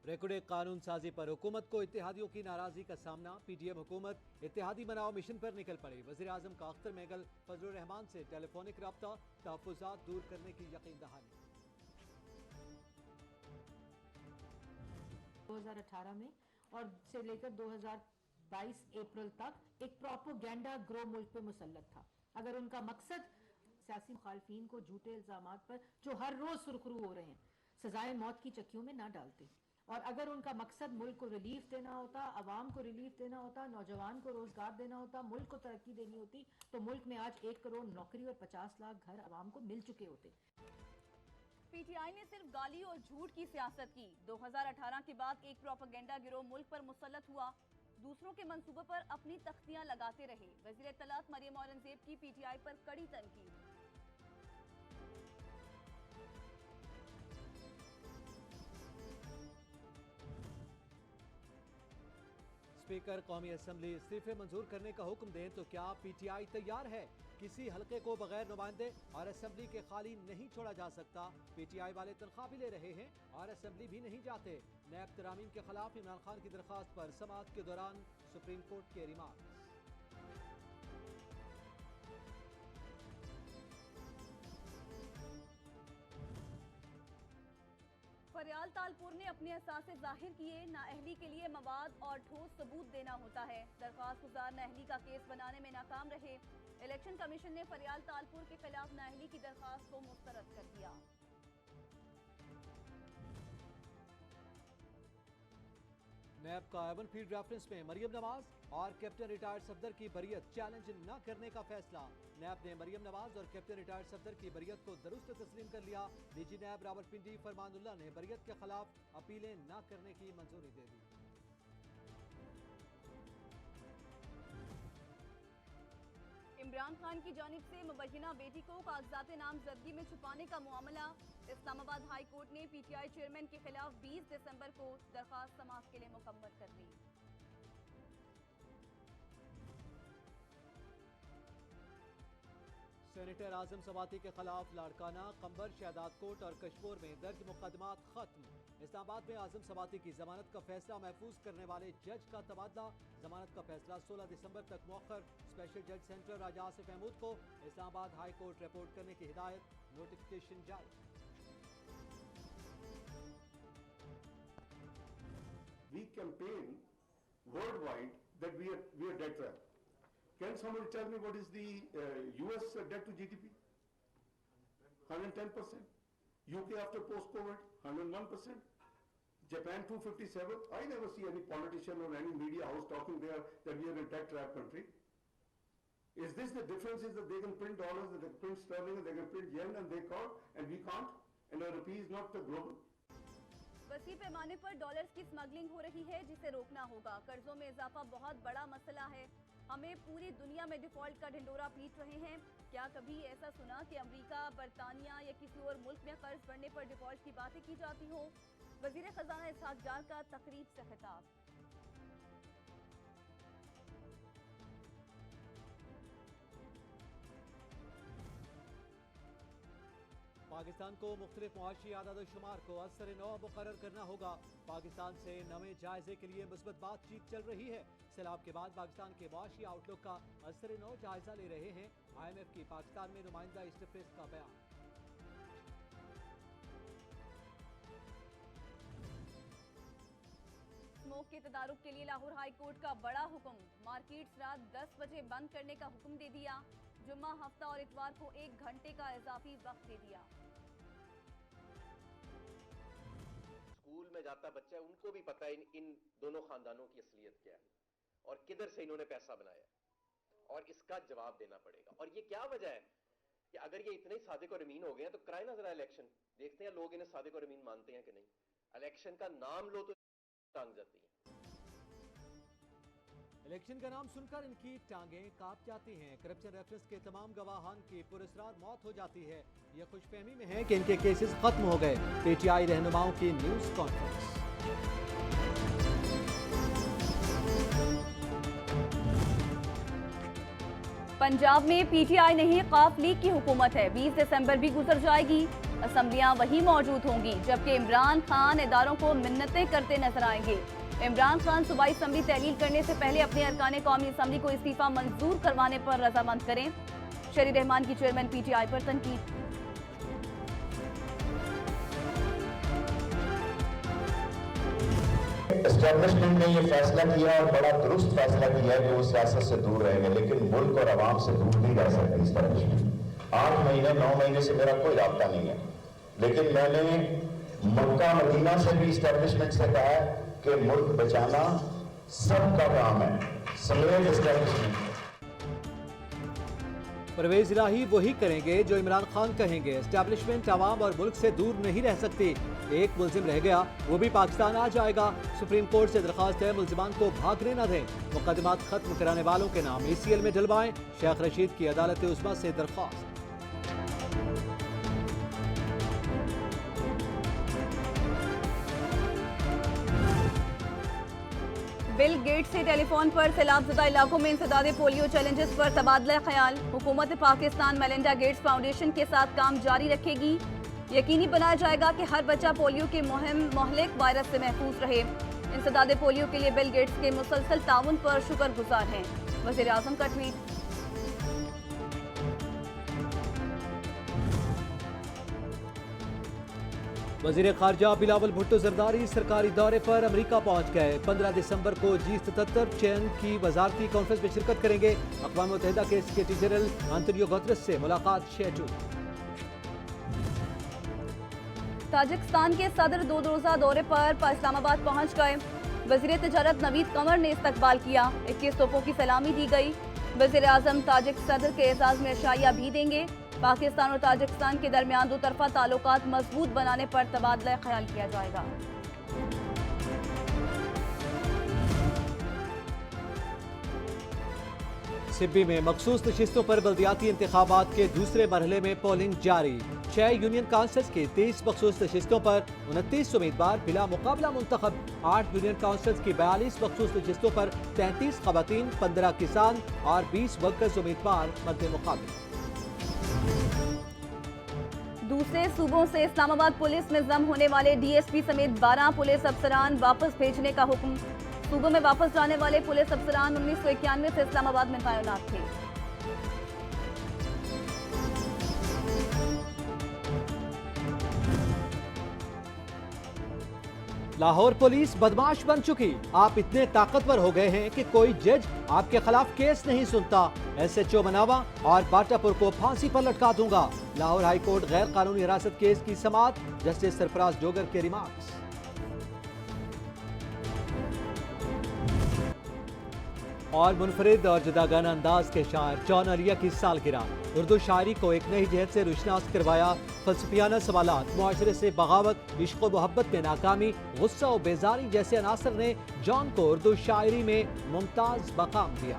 Record कानून साजी पर हुकूमत को इत्तेहादियों की नाराजगी का सामना। पीटीएम हुकूमत इत्तेहादी बनाओ मिशन पर निकल पड़ी। वज़ीर आज़म का अख्तर मेगल फजलुर रहमान से टेलीफोनिक रब्ता, तहफ़्फ़ुज़ात दूर करने की यकीन दहानी। 2018 में और से लेकर 2022 अप्रैल तक एक प्रोपेगेंडा ग्रो मुल्क पे मुसल्लत था। अगर उनका मकसद सियासी मुखालफीन को झूठे इल्जामात पर जो हर रोज सुरखरू हो रहे हैं सजाए मौत की चक्कियों में ना डालते, और अगर उनका मकसद मुल्क को रिलीफ देना होता, अवाम को रिलीफ देना होता, नौजवान को रोजगार देना होता, मुल्क को तरक्की देनी होती, तो मुल्क में आज 1 करोड़ नौकरी और 50 लाख घर अवाम को मिल चुके होते। पीटीआई ने सिर्फ गाली और झूठ की सियासत की। 2018 के बाद एक प्रोपेगेंडा गिरोह मुल्क पर मुसल्लत हुआ, दूसरों के मंसूबों पर अपनी तख्तियां लगाते रहे। वज़ीर इत्तलात मरियम औरंगजेब की पीटीआई पर कड़ी तनकीद। स्पीकर कौमी असम्बली इस्तीफे मंजूर करने का हुक्म दें तो क्या पीटीआई तैयार है? किसी हलके को बगैर नुमाइंदे और असम्बली के खाली नहीं छोड़ा जा सकता। पीटीआई वाले तनख्वाह भी ले रहे हैं और असम्बली भी नहीं जाते। नैब तरामीम के खिलाफ इमरान खान की दरखास्त पर समाअत के दौरान सुप्रीम कोर्ट के रिमार्क्स। फरियाल तालपुर ने अपने असासे जाहिर किए। नाअहली के लिए मवाद और ठोस सबूत देना होता है। दरख्वास्त गुजार नाअहली का केस बनाने में नाकाम रहे। इलेक्शन कमीशन ने फरियाल तालपुर के खिलाफ नाअहली की दरख्वास्त को मुस्तरद कर दिया। नैब का एवन फील्ड रेफरेंस में मरियम नवाज और कैप्टन रिटायर्ड सफदर की बरियत चैलेंज न करने का फैसला। नैब ने मरियम नवाज और कैप्टन रिटायर्ड सफदर की बरियत को दुरुस्त तस्लीम कर लिया। डीजी नैब रावलपिंडी फरमानुल्लाह ने बरियत के खिलाफ अपीलें न करने की मंजूरी दे दी। इमरान खान की जानिब से मुबैना बेटी को कागजात नामजदगी में छुपाने का मामला। इस्लामाबाद हाई कोर्ट ने पीटीआई चेयरमैन के खिलाफ 20 दिसंबर को दरखास्त समाअत के लिए मुकम्मल कर दी। सेनेटर आजम सवाती के खिलाफ लाड़काना, कंबर, शहदाद कोट और कशमोर में दर्ज मुकदमात खत्म। इस्लामाबाद में आजम सवाती की जमानत का फैसला महफूज करने वाले जज का तबादला। जमानत का फैसला 16 दिसंबर तक मौखर। स्पेशल जज सेंट्रल राजा आसिफ महमूद को इस्लामाबाद हाई कोर्ट रिपोर्ट करने की हिदायत। नोटिफिकेशन जारी। We campaign worldwide that we are debt trap. Can somebody tell me what is the US debt to GDP? 110%. UK after post-COVID, 101%. Japan 257. I never see any politician or any media house talking there that we are a debt trap country. Is this the difference? Is that they can print dollars, they can print sterling, they can print yen, and they can't, and we can't, and our rupee is not global. वसी पैमाने पर dollars की smuggling हो रही है, जिसे रोकना होगा। कर्जों में इजाफा बहुत बड़ा मसला है। हमें पूरी दुनिया में डिफॉल्ट का ढिंडोरा पीट रहे हैं। क्या कभी ऐसा सुना कि अमेरिका, बरतानिया या किसी और मुल्क में कर्ज बढ़ने पर डिफॉल्ट की बातें की जाती हो? वजीर खजाना इसहाक डार का तकरीब से खिताब। पाकिस्तान को मुख्तलिफ मुआशी आदाद-ओ-शुमार को असर नौ मुकर्रर करना होगा। पाकिस्तान से नवे जायजे के लिए मुस्बत बातचीत चल रही है। सैलाब के बाद पाकिस्तान के मुआशी आउटलुक का असर नौ जायजा ले रहे हैं। IMF की पाकिस्तान में नुमाइंदा स्टेफेस का बयान। स्मोक के तदारुक के लिए लाहौर हाई कोर्ट का बड़ा हुक्म। मार्केट्स रात 10 बजे बंद करने का हुक्म दे दिया। जुम्मा, हफ्ता और इतवार को 1 घंटे का इजाफी वक्त दे दिया। स्कूल में जाता बच्चा है, उनको भी पता है इन दोनों खानदानों की असलियत क्या है और किधर से इन्होंने पैसा बनाया, और इसका जवाब देना पड़ेगा। और ये क्या वजह है कि अगर ये इतने सादिक और अमीन हो गए हैं तो कराए ना जरा इलेक्शन, देखते हैं लोग इन्हें सादिक और अमीन मानते हैं कि नहीं। इलेक्शन का नाम लो तो टांग जाती है। इलेक्शन का नाम सुनकर इनकी टांगें कांप जाती हैं। करप्शन रेफरेंस के तमाम गवाहान की पुरस्कार मौत हो जाती है। ये खुशफहमी में है कि इनके केसेस खत्म हो गए। पीटीआई रहनुमाओं की न्यूज कॉन्फ्रेंस। पंजाब में पीटीआई नहीं, काफ लीग की हुकूमत है। 20 दिसंबर भी गुजर जाएगी। असम्बलियां वही मौजूद होंगी, जबकि इमरान खान इदारों को मिन्नतें करते नजर आएंगे। इमरान खान सूबाई असम्बली तहलील करने से पहले अपने अरकान कौमी असम्बली को इस्तीफा मंजूर करवाने पर रजामंद करें। शरी रहमान की चेयरमैन PTI पर तनकीद। एस्टेब्लिशमेंट ने यह फैसला किया और बड़ा दुरुस्त फैसला किया है कि वो सियासत से दूर रहेंगे, लेकिन मुल्क और आवाम से दूर नहीं रह सकती एस्टेब्लिशमेंट। 8 महीने 9 महीने से मेरा कोई राब्ता नहीं है, लेकिन मैंने मक्का मदीना से भी एस्टेब्लिशमेंट से कहा है कि मुल्क बचाना सबका काम है, समेत एस्टेब्लिशमेंट। परवेज इलाही वही करेंगे जो इमरान खान कहेंगे। एस्टैब्लिशमेंट आवाम और मुल्क से दूर नहीं रह सकती। एक मुल्जिम रह गया, वो भी पाकिस्तान आ जाएगा। सुप्रीम कोर्ट से दरख्वास्त है मुल्जिमान को भागने न दें, मुकदमात खत्म कराने वालों के नाम ECL में डलवाएं। शेख रशीद की अदालत उस्मा से दरख्वास्त। बिल गेट्स से टेलीफोन पर सैलाबज़दा इलाकों में इंसदादे पोलियो चैलेंजेस पर तबादला ख्याल। हुकूमत पाकिस्तान मेलिंडा गेट्स फाउंडेशन के साथ काम जारी रखेगी। यकीनी बनाया जाएगा कि हर बच्चा पोलियो के मोहलिक वायरस से महफूज रहे। इंसदादे पोलियो के लिए बिल गेट्स के मुसलसल ताउन पर शुक्रगुजार हैं। वज़ीर आज़म का ट्वीट। वज़ीर ख़ारजा बिलावल भुट्टो ज़रदारी सरकारी दौरे पर अमेरिका पहुंच गए। 15 दिसंबर को G77 चैन की वजारती कॉन्फ्रेंस में शिरकत करेंगे। अक़वाम मुत्तहिदा के सेक्रेटरी जनरल अंतोनियो गुतरेस से मुलाकात शेड्यूल। ताजिकिस्तान के सदर 2 रोज़ा दौरे पर इस्लामाबाद पहुंच गए। वज़ीर तिजारत नवीद कमर ने इस्तकबाल किया। 21 तोपों की सलामी दी गई। वज़ीर आज़म ताजिक सदर के एजाज़ में अशाइया भी देंगे। पाकिस्तान और ताजिकिस्तान के दरमियान दो तरफा ताल्लुकात मजबूत बनाने पर तबादला ख्याल किया जाएगा। सिब्बी में मखसूस नशिस्तों पर बल्दियाती इंतखाबात के दूसरे मरहले में पोलिंग जारी। 6 यूनियन काउंसिल्स की 30 मखसूस नशिस्तों पर 29 उम्मीदवार बिला मुकाबला मुंतखब। 8 यूनियन काउंसिल्स की 42 मखसूस नशिस्तों पर 33 खवातीन, 15 किसान और 20 वर्कर्स उम्मीदवार मद्दे मुकाबले। दूसरे सूबों से इस्लामाबाद पुलिस में जम होने वाले DSP समेत 12 पुलिस अफसरान वापस भेजने का हुक्म। सूबों में वापस जाने वाले पुलिस अफसरान 1991 से इस्लामाबाद में तैनात थे। लाहौर पुलिस बदमाश बन चुकी। आप इतने ताकतवर हो गए हैं कि कोई जज आपके खिलाफ केस नहीं सुनता। SHO मनावा और बाटापुर को फांसी पर लटका दूंगा। लाहौर हाई कोर्ट गैर कानूनी हिरासत केस की समाअत। जस्टिस सरफराज जोगर के रिमार्क्स। और मुनफरिद और जुदागाना अंदाज के शायर जॉन अलिया की सालगिरह। उर्दू शायरी को एक नई जहत से रुशनास करवाया। फलसफियाना सवालात, मुआशरे से बगावत, इश्क व मोहब्बत में नाकामी, गुस्सा और बेजारी जैसे अनासर ने जॉन को उर्दू शायरी में मुमताज मकाम दिया।